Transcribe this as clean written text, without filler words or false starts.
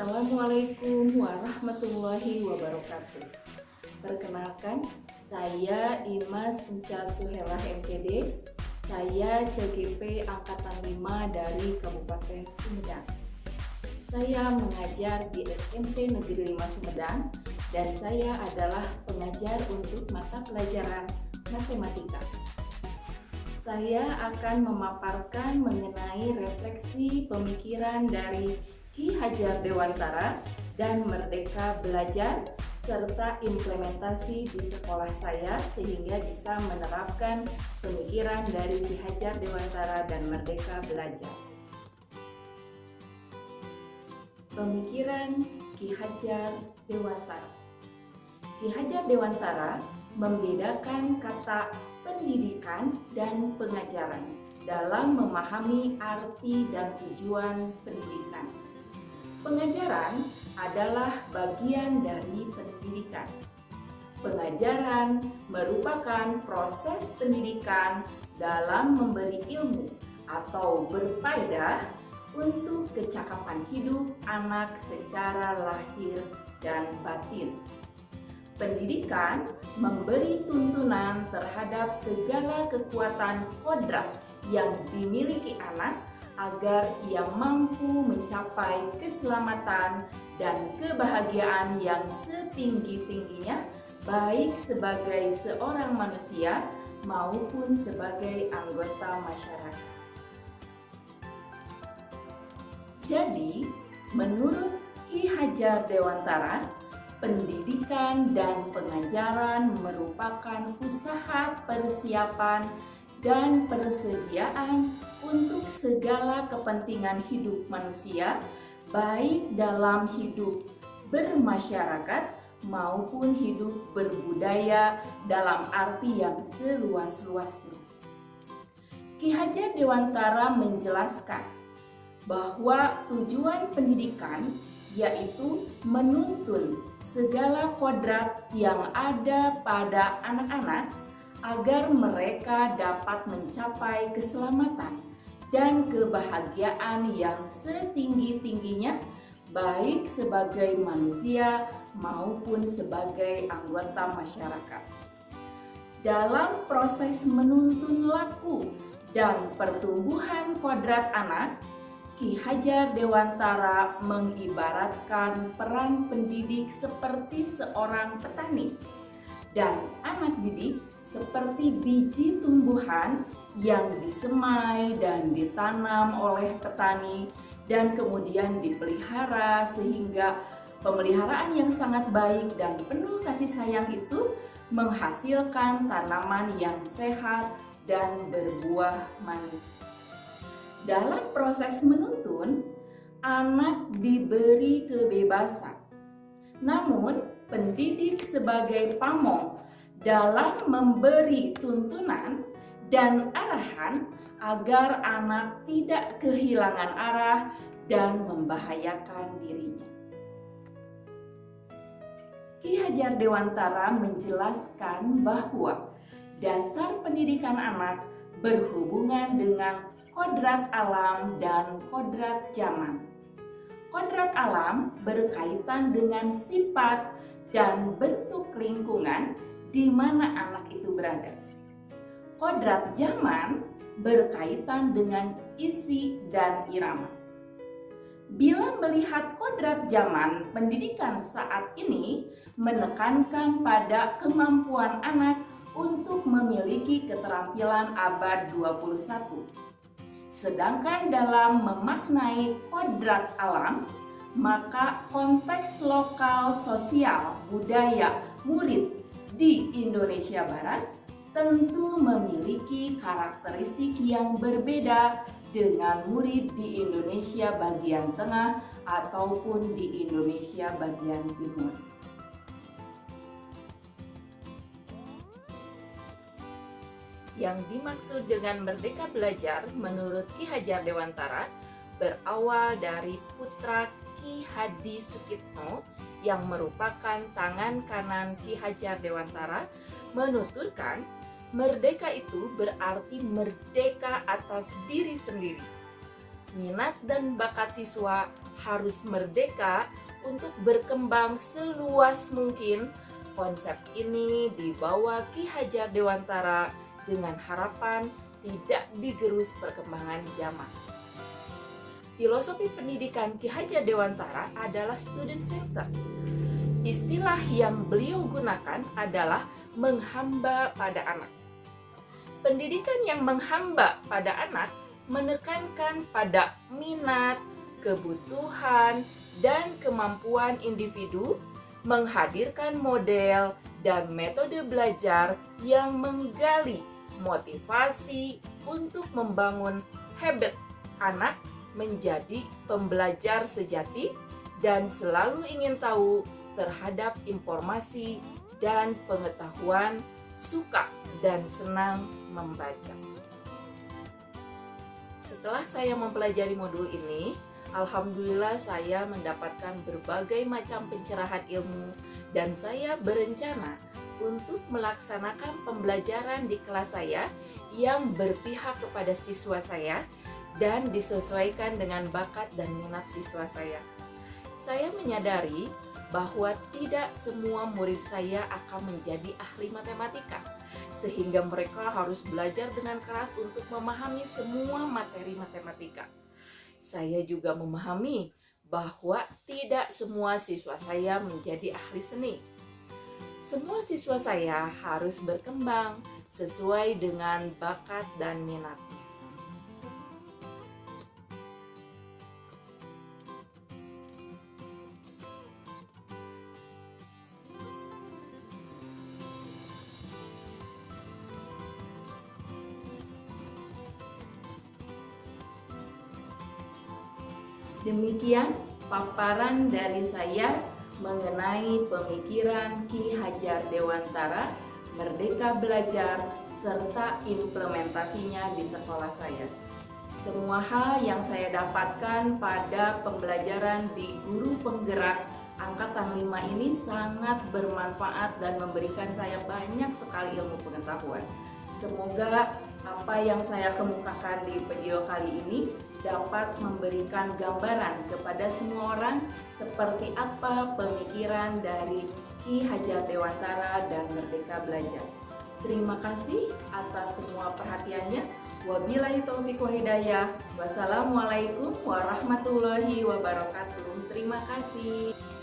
Assalamualaikum warahmatullahi wabarakatuh. Perkenalkan, saya Imas Enca Suhelah MPD. Saya CGP Angkatan 5 dari Kabupaten Sumedang. Saya mengajar di SMP Negeri 5 Sumedang dan saya adalah pengajar untuk mata pelajaran matematika. Saya akan memaparkan mengenai refleksi pemikiran dari Ki Hajar Dewantara dan Merdeka Belajar serta implementasi di sekolah saya sehingga bisa menerapkan pemikiran dari Ki Hajar Dewantara dan Merdeka Belajar. Pemikiran Ki Hajar Dewantara. Ki Hajar Dewantara membedakan kata pendidikan dan pengajaran dalam memahami arti dan tujuan pendidikan. Pengajaran adalah bagian dari pendidikan. Pengajaran merupakan proses pendidikan dalam memberi ilmu atau berfaedah untuk kecakapan hidup anak secara lahir dan batin. Pendidikan memberi tuntunan terhadap segala kekuatan kodrat yang dimiliki anak agar ia mampu mencapai keselamatan dan kebahagiaan yang setinggi-tingginya, baik sebagai seorang manusia maupun sebagai anggota masyarakat. Jadi, menurut Ki Hajar Dewantara, pendidikan dan pengajaran merupakan usaha persiapan dan persediaan untuk segala kepentingan hidup manusia, baik dalam hidup bermasyarakat maupun hidup berbudaya dalam arti yang seluas-luasnya. Ki Hajar Dewantara menjelaskan bahwa tujuan pendidikan yaitu menuntun segala kodrat yang ada pada anak-anak agar mereka dapat mencapai keselamatan dan kebahagiaan yang setinggi-tingginya, baik sebagai manusia maupun sebagai anggota masyarakat. Dalam proses menuntun laku dan pertumbuhan kodrat anak, Ki Hajar Dewantara mengibaratkan peran pendidik seperti seorang petani dan anak didik seperti biji tumbuhan yang disemai dan ditanam oleh petani dan kemudian dipelihara sehingga pemeliharaan yang sangat baik dan penuh kasih sayang itu menghasilkan tanaman yang sehat dan berbuah manis. Dalam proses menuntun, anak diberi kebebasan. Namun, pendidik sebagai pamong dalam memberi tuntunan dan arahan agar anak tidak kehilangan arah dan membahayakan dirinya. Ki Hajar Dewantara menjelaskan bahwa dasar pendidikan anak berhubungan dengan kodrat alam dan kodrat zaman. Kodrat alam berkaitan dengan sifat dan bentuk lingkungan di mana anak itu berada. Kodrat zaman berkaitan dengan isi dan irama. Bila melihat kodrat zaman, pendidikan saat ini menekankan pada kemampuan anak untuk memiliki keterampilan abad 21. Sedangkan dalam memaknai kodrat alam, maka konteks lokal sosial budaya murid di Indonesia Barat tentu memiliki karakteristik yang berbeda dengan murid di Indonesia bagian tengah ataupun di Indonesia bagian timur. Yang dimaksud dengan Merdeka Belajar menurut Ki Hajar Dewantara berawal dari putra Ki Hadi Sukitno yang merupakan tangan kanan Ki Hajar Dewantara menuturkan merdeka itu berarti merdeka atas diri sendiri. Minat dan bakat siswa harus merdeka untuk berkembang seluas mungkin. Konsep ini dibawa Ki Hajar Dewantara dengan harapan tidak digerus perkembangan zaman. Filosofi pendidikan Ki Hajar Dewantara adalah student center. Istilah yang beliau gunakan adalah menghamba pada anak. Pendidikan yang menghamba pada anak menekankan pada minat, kebutuhan, dan kemampuan individu, menghadirkan model dan metode belajar yang menggali motivasi untuk membangun habit anak menjadi pembelajar sejati dan selalu ingin tahu terhadap informasi dan pengetahuan, suka dan senang membaca. Setelah saya mempelajari modul ini, alhamdulillah saya mendapatkan berbagai macam pencerahan ilmu dan saya berencana untuk melaksanakan pembelajaran di kelas saya yang berpihak kepada siswa saya dan disesuaikan dengan bakat dan minat siswa saya. Saya menyadari bahwa tidak semua murid saya akan menjadi ahli matematika, sehingga mereka harus belajar dengan keras untuk memahami semua materi matematika. Saya juga memahami bahwa tidak semua siswa saya menjadi ahli seni. Semua siswa saya harus berkembang sesuai dengan bakat dan minat. Demikian paparan dari saya mengenai pemikiran Ki Hajar Dewantara, Merdeka Belajar, serta implementasinya di sekolah saya. Semua hal yang saya dapatkan pada pembelajaran di Guru Penggerak Angkatan 5 ini sangat bermanfaat dan memberikan saya banyak sekali ilmu pengetahuan. Semoga apa yang saya kemukakan di video kali ini dapat memberikan gambaran kepada semua orang seperti apa pemikiran dari Ki Hajar Dewantara dan Merdeka Belajar. Terima kasih atas semua perhatiannya. Wabillahi taufiq wa hidayah. Wassalamualaikum warahmatullahi wabarakatuh. Terima kasih.